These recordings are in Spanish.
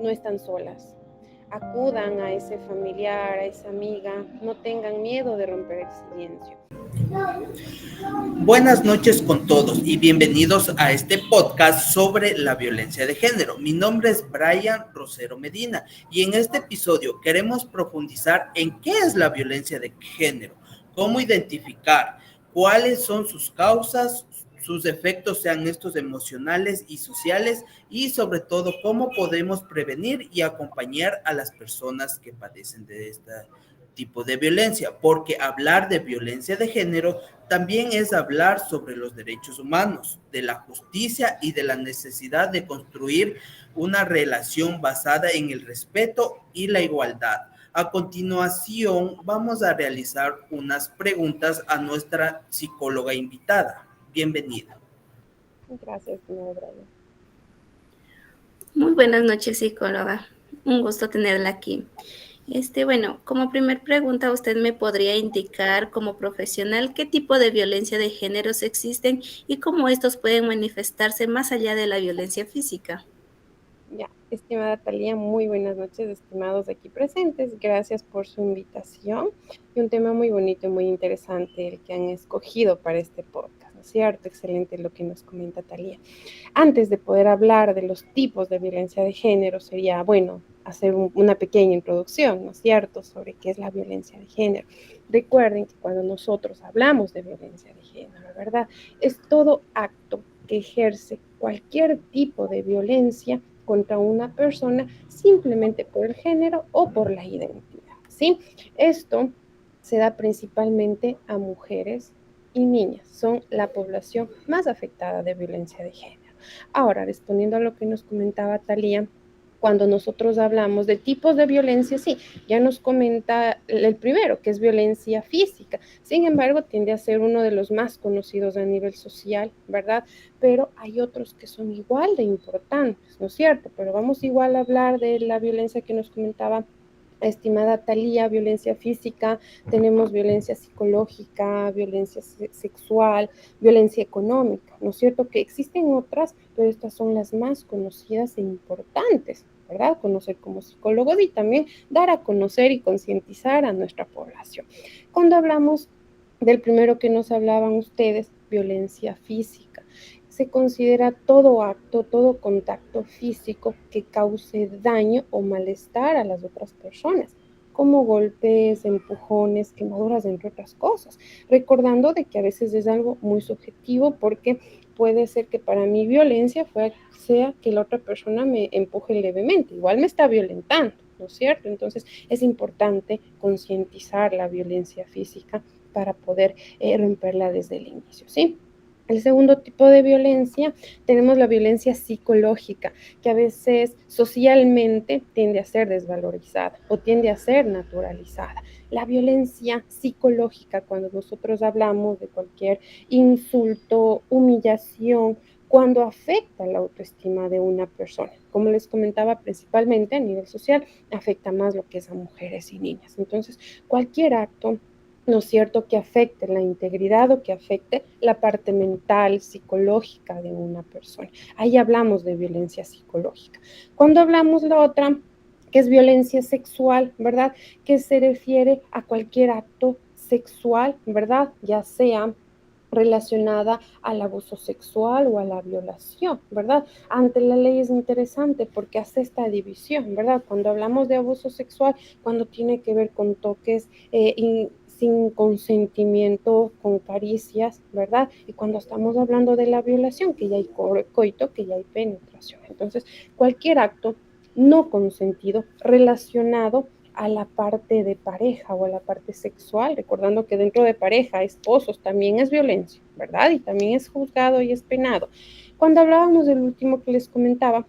no están solas. Acudan a ese familiar, a esa amiga, no tengan miedo de romper el silencio. Buenas noches con todos y bienvenidos a este podcast sobre la violencia de género. Mi nombre es Brian Rosero Medina y en este episodio queremos profundizar en qué es la violencia de género, cómo identificar, cuáles son sus causas, sus efectos, sean estos emocionales y sociales, y sobre todo cómo podemos prevenir y acompañar a las personas que padecen de este tipo de violencia, porque hablar de violencia de género también es hablar sobre los derechos humanos, de la justicia y de la necesidad de construir una relación basada en el respeto y la igualdad. A continuación, vamos a realizar unas preguntas a nuestra psicóloga invitada. Bienvenida. Gracias, señor Brian. Muy buenas noches, psicóloga. Un gusto tenerla aquí. Bueno, como primer pregunta, ¿usted me podría indicar como profesional qué tipo de violencia de géneros existen y cómo estos pueden manifestarse más allá de la violencia física? Ya, estimada Talía, muy buenas noches, estimados aquí presentes. Gracias por su invitación y un tema muy bonito y muy interesante el que han escogido para este podcast, ¿no es cierto? Excelente lo que nos comenta Talía. Antes de poder hablar de los tipos de violencia de género, sería bueno hacer una pequeña introducción, ¿no es cierto?, sobre qué es la violencia de género. Recuerden que cuando nosotros hablamos de violencia de género, ¿verdad?, es todo acto que ejerce cualquier tipo de violencia contra una persona simplemente por el género o por la identidad, ¿sí? Esto se da principalmente a mujeres y niñas, son la población más afectada de violencia de género. Ahora, respondiendo a lo que nos comentaba Talía, cuando nosotros hablamos de tipos de violencia, sí, ya nos comenta el primero, que es violencia física. Sin embargo, tiende a ser uno de los más conocidos a nivel social, ¿verdad? Pero hay otros que son igual de importantes, ¿no es cierto? Pero vamos igual a hablar de la violencia que nos comentaba estimada Talía, violencia física, tenemos violencia psicológica, violencia sexual, violencia económica, ¿no es cierto? Que existen otras, pero estas son las más conocidas e importantes, ¿verdad? Conocer como psicólogos y también dar a conocer y concientizar a nuestra población. Cuando hablamos del primero que nos hablaban ustedes, violencia física, se considera todo acto, todo contacto físico que cause daño o malestar a las otras personas, como golpes, empujones, quemaduras, entre otras cosas. Recordando de que a veces es algo muy subjetivo porque puede ser que para mí violencia sea que la otra persona me empuje levemente, igual me está violentando, ¿no es cierto? Entonces es importante concientizar la violencia física para poder romperla desde el inicio, ¿sí? El segundo tipo de violencia, tenemos la violencia psicológica, que a veces socialmente tiende a ser desvalorizada o tiende a ser naturalizada. La violencia psicológica, cuando nosotros hablamos de cualquier insulto, humillación, cuando afecta la autoestima de una persona. Como les comentaba, principalmente a nivel social, afecta más lo que es a mujeres y niñas. Entonces, cualquier acto, ¿no es cierto?, que afecte la integridad o que afecte la parte mental, psicológica de una persona. Ahí hablamos de violencia psicológica. Cuando hablamos la otra, que es violencia sexual, ¿verdad?, que se refiere a cualquier acto sexual, ¿verdad?, ya sea relacionada al abuso sexual o a la violación, ¿verdad? Ante la ley es interesante porque hace esta división, ¿verdad? Cuando hablamos de abuso sexual, cuando tiene que ver con toques sin consentimiento, con caricias, ¿verdad? Y cuando estamos hablando de la violación, que ya hay coito, que ya hay penetración. Entonces, cualquier acto no consentido relacionado a la parte de pareja o a la parte sexual, recordando que dentro de pareja, esposos, también es violencia, ¿verdad? Y también es juzgado y es penado. Cuando hablábamos del último que les comentaba,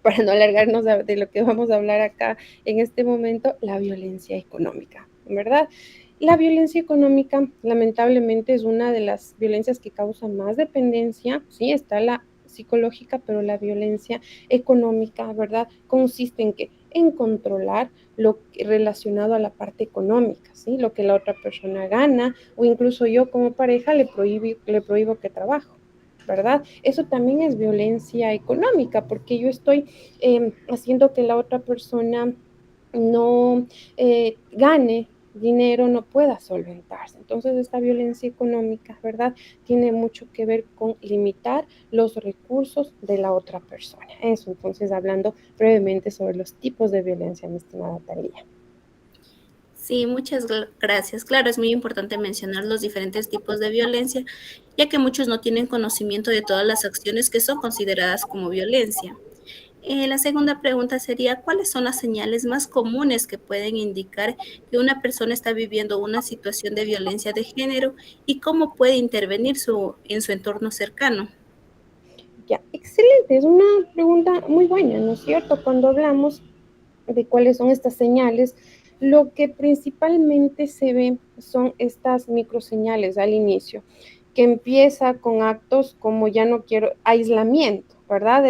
para no alargarnos de lo que vamos a hablar acá en este momento, la violencia económica, ¿verdad? La violencia económica, lamentablemente, es una de las violencias que causa más dependencia, sí, está la psicológica, pero la violencia económica, ¿verdad?, consiste en que en controlar lo relacionado a la parte económica, ¿sí? Lo que la otra persona gana o incluso yo como pareja le prohíbo que trabajo. ¿verdad? Eso también es violencia económica, porque yo estoy haciendo que la otra persona no gane dinero, no pueda solventarse. Entonces, esta violencia económica, ¿verdad? Tiene mucho que ver con limitar los recursos de la otra persona. Eso, entonces, hablando brevemente sobre los tipos de violencia, mi estimada Talía. Sí, muchas gracias. Claro, es muy importante mencionar los diferentes tipos de violencia, ya que muchos no tienen conocimiento de todas las acciones que son consideradas como violencia. La segunda pregunta sería, ¿cuáles son las señales más comunes que pueden indicar que una persona está viviendo una situación de violencia de género y cómo puede intervenir en su entorno cercano? Ya, excelente, es una pregunta muy buena, ¿no es cierto? Cuando hablamos de cuáles son estas señales, lo que principalmente se ve son estas microseñales al inicio, que empieza con actos como ya no quiero, aislamiento, ¿verdad?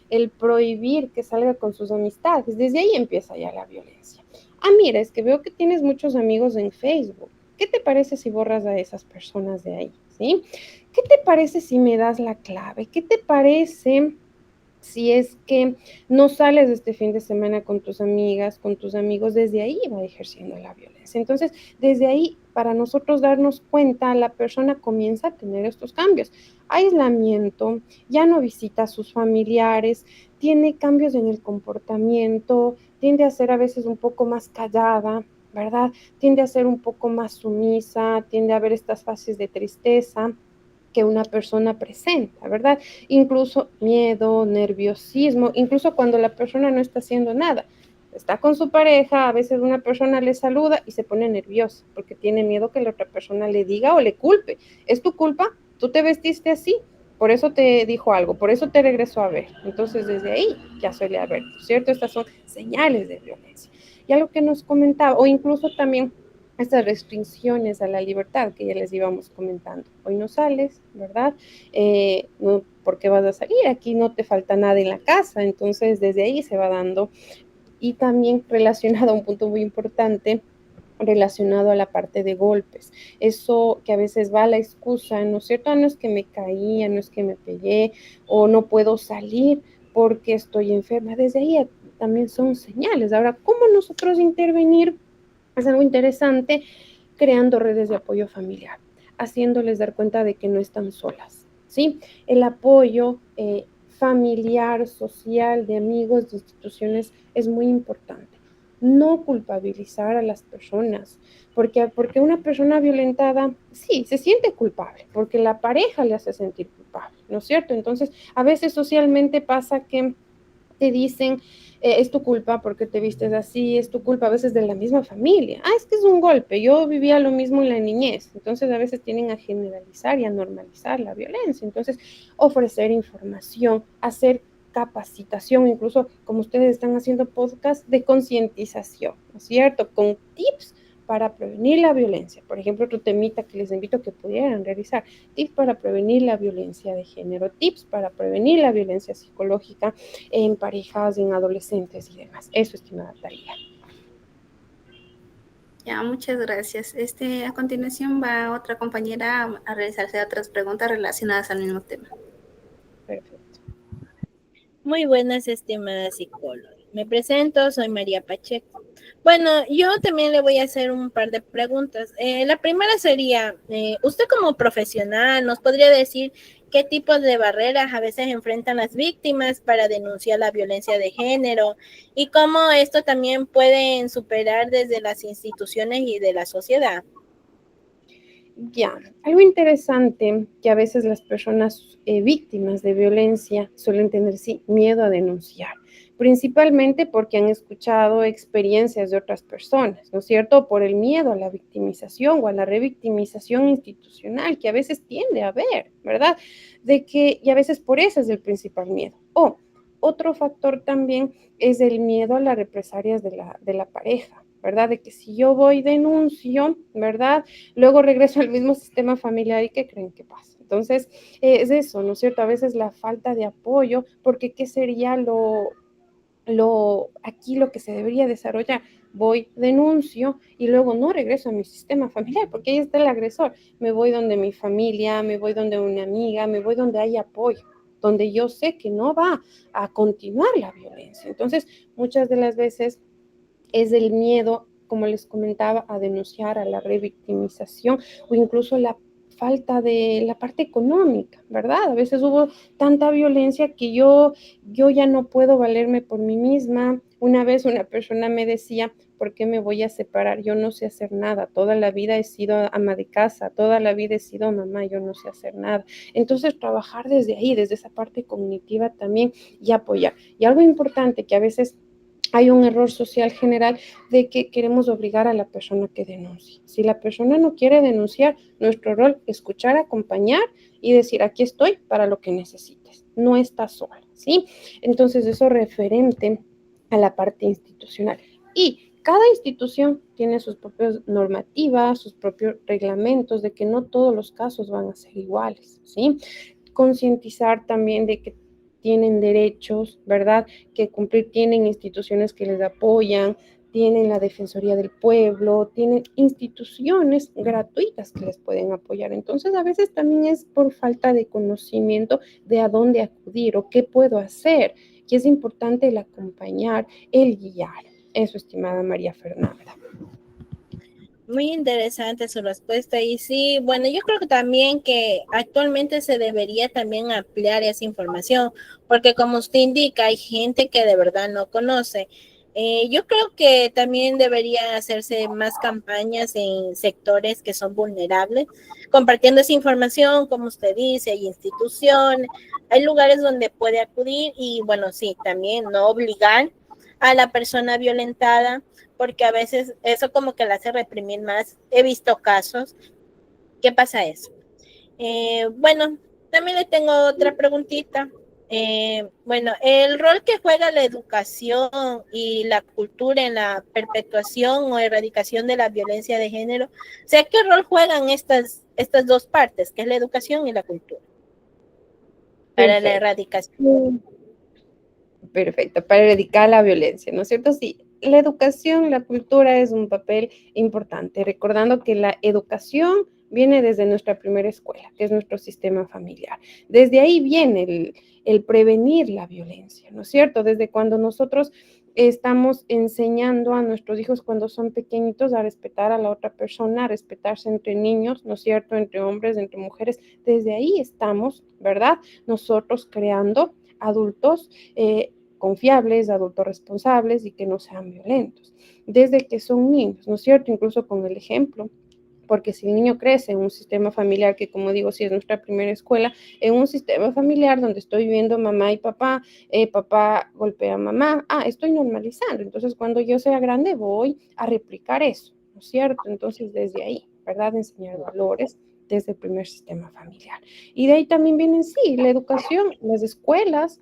El prohibir que salga con sus amistades, desde ahí empieza ya la violencia. Ah, mira, es que veo que tienes muchos amigos en Facebook. ¿Qué te parece si borras a esas personas de ahí? ¿Sí? ¿Qué te parece si me das la clave? ¿Qué te parece si es que no sales este fin de semana con tus amigas, con tus amigos? Desde ahí va ejerciendo la violencia. Entonces, desde ahí, para nosotros darnos cuenta, la persona comienza a tener estos cambios. Aislamiento, ya no visita a sus familiares, tiene cambios en el comportamiento, tiende a ser a veces un poco más callada, ¿verdad? Tiende a ser un poco más sumisa, tiende a haber estas fases de tristeza que una persona presenta, ¿verdad? Incluso miedo, nerviosismo, incluso cuando la persona no está haciendo nada. Está con su pareja, a veces una persona le saluda y se pone nerviosa porque tiene miedo que la otra persona le diga o le culpe. ¿Es tu culpa? ¿Tú te vestiste así? Por eso te dijo algo, por eso te regresó a ver. Entonces, desde ahí ya suele haber, ¿cierto? Estas son señales de violencia. Y algo que nos comentaba, o incluso también estas restricciones a la libertad que ya les íbamos comentando. Hoy no sales, ¿verdad? No, ¿por qué vas a salir? Aquí no te falta nada en la casa, entonces desde ahí se va dando. Y también relacionado a un punto muy importante, relacionado a la parte de golpes. Eso que a veces va a la excusa, ¿no es cierto? No es que me caía, no es que me pegué o no puedo salir porque estoy enferma. Desde ahí también son señales. Ahora, ¿cómo nosotros intervenir? Es algo interesante, creando redes de apoyo familiar, haciéndoles dar cuenta de que no están solas, ¿sí? El apoyo familiar, social, de amigos, de instituciones es muy importante. No culpabilizar a las personas, porque una persona violentada, sí, se siente culpable, porque la pareja le hace sentir culpable, ¿no es cierto? Entonces, a veces socialmente pasa que te dicen, es tu culpa porque te vistes así, es tu culpa a veces de la misma familia. Ah, es que es un golpe, yo vivía lo mismo en la niñez. Entonces a veces tienen a generalizar y a normalizar la violencia. Entonces, ofrecer información, hacer capacitación, incluso como ustedes están haciendo podcast de concientización, ¿no es cierto? Con tips para prevenir la violencia. Por ejemplo, otro temita que les invito a que pudieran realizar, tips para prevenir la violencia de género, tips para prevenir la violencia psicológica en parejas, en adolescentes y demás. Eso, estimada Talía. Ya, muchas gracias. A continuación va otra compañera a realizarse otras preguntas relacionadas al mismo tema. Perfecto. Muy buenas, estimada psicóloga. Me presento, soy María Pacheco. Bueno, yo también le voy a hacer un par de preguntas. La primera sería, usted como profesional, ¿nos podría decir qué tipos de barreras a veces enfrentan las víctimas para denunciar la violencia de género y cómo esto también pueden superar desde las instituciones y de la sociedad? Ya, algo interesante que a veces las personas víctimas de violencia suelen tener, sí, miedo a denunciar, principalmente porque han escuchado experiencias de otras personas, ¿no es cierto? Por el miedo a la victimización o a la revictimización institucional que a veces tiende a haber, ¿verdad? De que, y a veces por eso es el principal miedo. O otro factor también es el miedo a las represalias de la pareja, ¿verdad? De que si yo voy denuncio, ¿verdad? Luego regreso al mismo sistema familiar y ¿qué creen que pasa? Entonces, es eso, ¿no es cierto? A veces la falta de apoyo, porque ¿qué sería lo aquí lo que se debería desarrollar, voy, denuncio y luego no regreso a mi sistema familiar, porque ahí está el agresor. Me voy donde mi familia, me voy donde una amiga, me voy donde hay apoyo, donde yo sé que no va a continuar la violencia. Entonces, muchas de las veces es el miedo, como les comentaba, a denunciar, a la revictimización o incluso la falta de la parte económica, ¿verdad? A veces hubo tanta violencia que yo ya no puedo valerme por mí misma. Una vez una persona me decía, ¿por qué me voy a separar? Yo no sé hacer nada, toda la vida he sido ama de casa, toda la vida he sido mamá, yo no sé hacer nada. Entonces, trabajar desde ahí, desde esa parte cognitiva también y apoyar. Y algo importante que a veces hay un error social general de que queremos obligar a la persona que denuncie. Si la persona no quiere denunciar, nuestro rol es escuchar, acompañar y decir, aquí estoy para lo que necesites. No estás sola, ¿sí? Entonces, eso referente a la parte institucional. Y cada institución tiene sus propias normativas, sus propios reglamentos de que no todos los casos van a ser iguales, ¿sí? Concientizar también de que tienen derechos, ¿verdad? Que cumplir, tienen instituciones que les apoyan, tienen la Defensoría del Pueblo, tienen instituciones gratuitas que les pueden apoyar. Entonces, a veces también es por falta de conocimiento de a dónde acudir o qué puedo hacer. Y es importante el acompañar, el guiar. Eso, estimada María Fernanda. Muy interesante su respuesta y sí, bueno, yo creo que también que actualmente se debería también ampliar esa información, porque como usted indica, hay gente que de verdad no conoce. Yo creo que también debería hacerse más campañas en sectores que son vulnerables, compartiendo esa información, como usted dice, hay instituciones, hay lugares donde puede acudir y bueno, sí, también no obligar a la persona violentada porque a veces eso como que la hace reprimir más. He visto casos. ¿Qué pasa eso? Bueno, también le tengo otra preguntita. Bueno, el rol que juega la educación y la cultura en la perpetuación o erradicación de la violencia de género, o sea, ¿qué rol juegan estas dos partes, que es la educación y la cultura, para la Perfecto. erradicación? Perfecto, para erradicar la violencia, ¿no es cierto? Sí, la educación, la cultura es un papel importante, recordando que la educación viene desde nuestra primera escuela, que es nuestro sistema familiar. Desde ahí viene el prevenir la violencia, ¿no es cierto? Desde cuando nosotros estamos enseñando a nuestros hijos cuando son pequeñitos a respetar a la otra persona, a respetarse entre niños, ¿no es cierto? Entre hombres, entre mujeres. Desde ahí estamos, ¿verdad? Nosotros creando adultos confiables, adultos responsables y que no sean violentos, desde que son niños, ¿no es cierto? Incluso con el ejemplo, porque si el niño crece en un sistema familiar que, como digo, si es nuestra primera escuela, en un sistema familiar donde estoy viendo mamá y papá, papá golpea a mamá, estoy normalizando, entonces cuando yo sea grande voy a replicar eso, ¿no es cierto? Entonces desde ahí, ¿verdad? Enseñar valores desde el primer sistema familiar. Y de ahí también vienen, sí, la educación, las escuelas,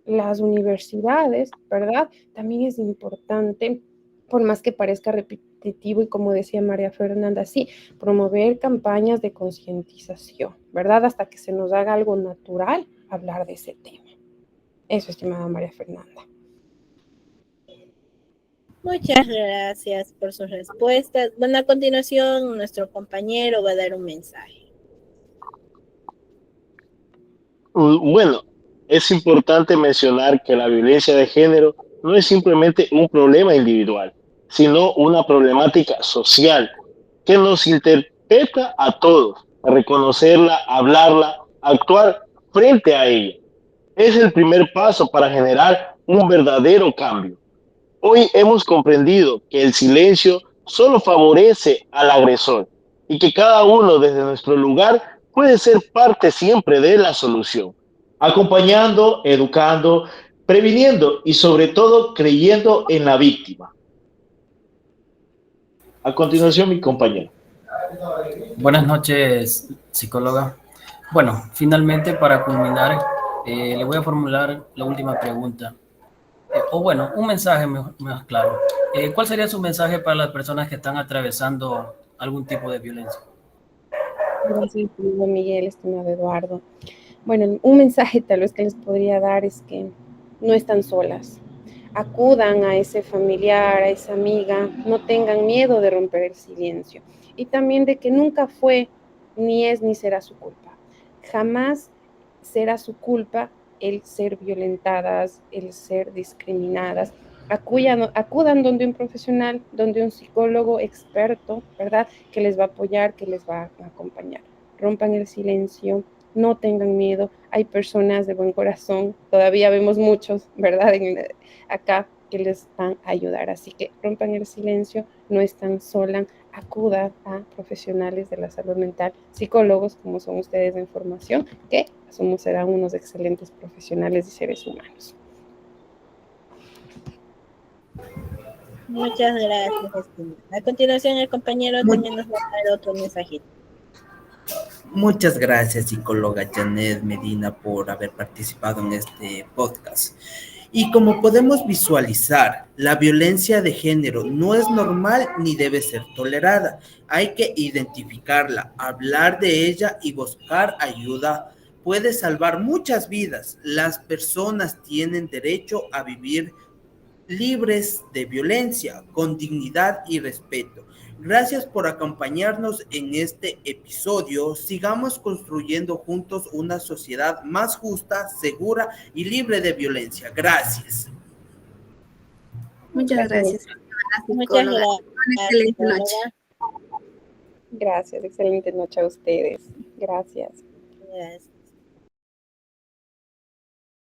las universidades, ¿verdad? También es importante, por más que parezca repetitivo y como decía María Fernanda, sí, promover campañas de concientización, ¿verdad? Hasta que se nos haga algo natural hablar de ese tema. Eso, estimada María Fernanda. Muchas gracias por sus respuestas. Bueno, a continuación, nuestro compañero va a dar un mensaje. Bueno, es importante mencionar que la violencia de género no es simplemente un problema individual, sino una problemática social que nos interpela a todos, a reconocerla, hablarla, actuar frente a ella. Es el primer paso para generar un verdadero cambio. Hoy hemos comprendido que el silencio solo favorece al agresor y que cada uno desde nuestro lugar puede ser parte siempre de la solución, acompañando, educando, previniendo y sobre todo creyendo en la víctima. A continuación, mi compañero. Buenas noches, psicóloga. Bueno, finalmente para culminar, le voy a formular la última pregunta. O bueno, un mensaje más claro. ¿Cuál sería su mensaje para las personas que están atravesando algún tipo de violencia? Gracias, estimado Miguel, estimado Eduardo. Bueno, un mensaje tal vez que les podría dar es que no están solas. acudan a ese familiar, a esa amiga, no tengan miedo de romper el silencio. Y también de que nunca fue, ni es, ni será su culpa. Jamás será su culpa el ser violentadas, el ser discriminadas. Acudan donde un profesional, donde un psicólogo experto, ¿verdad? Que les va a apoyar, que les va a acompañar. Rompan el silencio, no tengan miedo. Hay personas de buen corazón, todavía vemos muchos, ¿verdad? Acá que les van a ayudar. Así que rompan el silencio, no están solas, acudan a profesionales de la salud mental, psicólogos, como son ustedes en formación, que asumo serán unos excelentes profesionales y seres humanos. Muchas gracias, estimada. A continuación, el compañero también nos va a dar otro mensajito. Muchas gracias, psicóloga Janet Medina, por haber participado en este podcast. Y como podemos visualizar, la violencia de género no es normal ni debe ser tolerada. Hay que identificarla, hablar de ella y buscar ayuda. Puede salvar muchas vidas. Las personas tienen derecho a vivir libres de violencia, con dignidad y respeto. Gracias por acompañarnos en este episodio. Sigamos construyendo juntos una sociedad más justa, segura y libre de violencia. Gracias. Muchas gracias, Muchas psicóloga. Una gracias, excelente noche. Gracias, excelente noche a ustedes. Gracias. Gracias.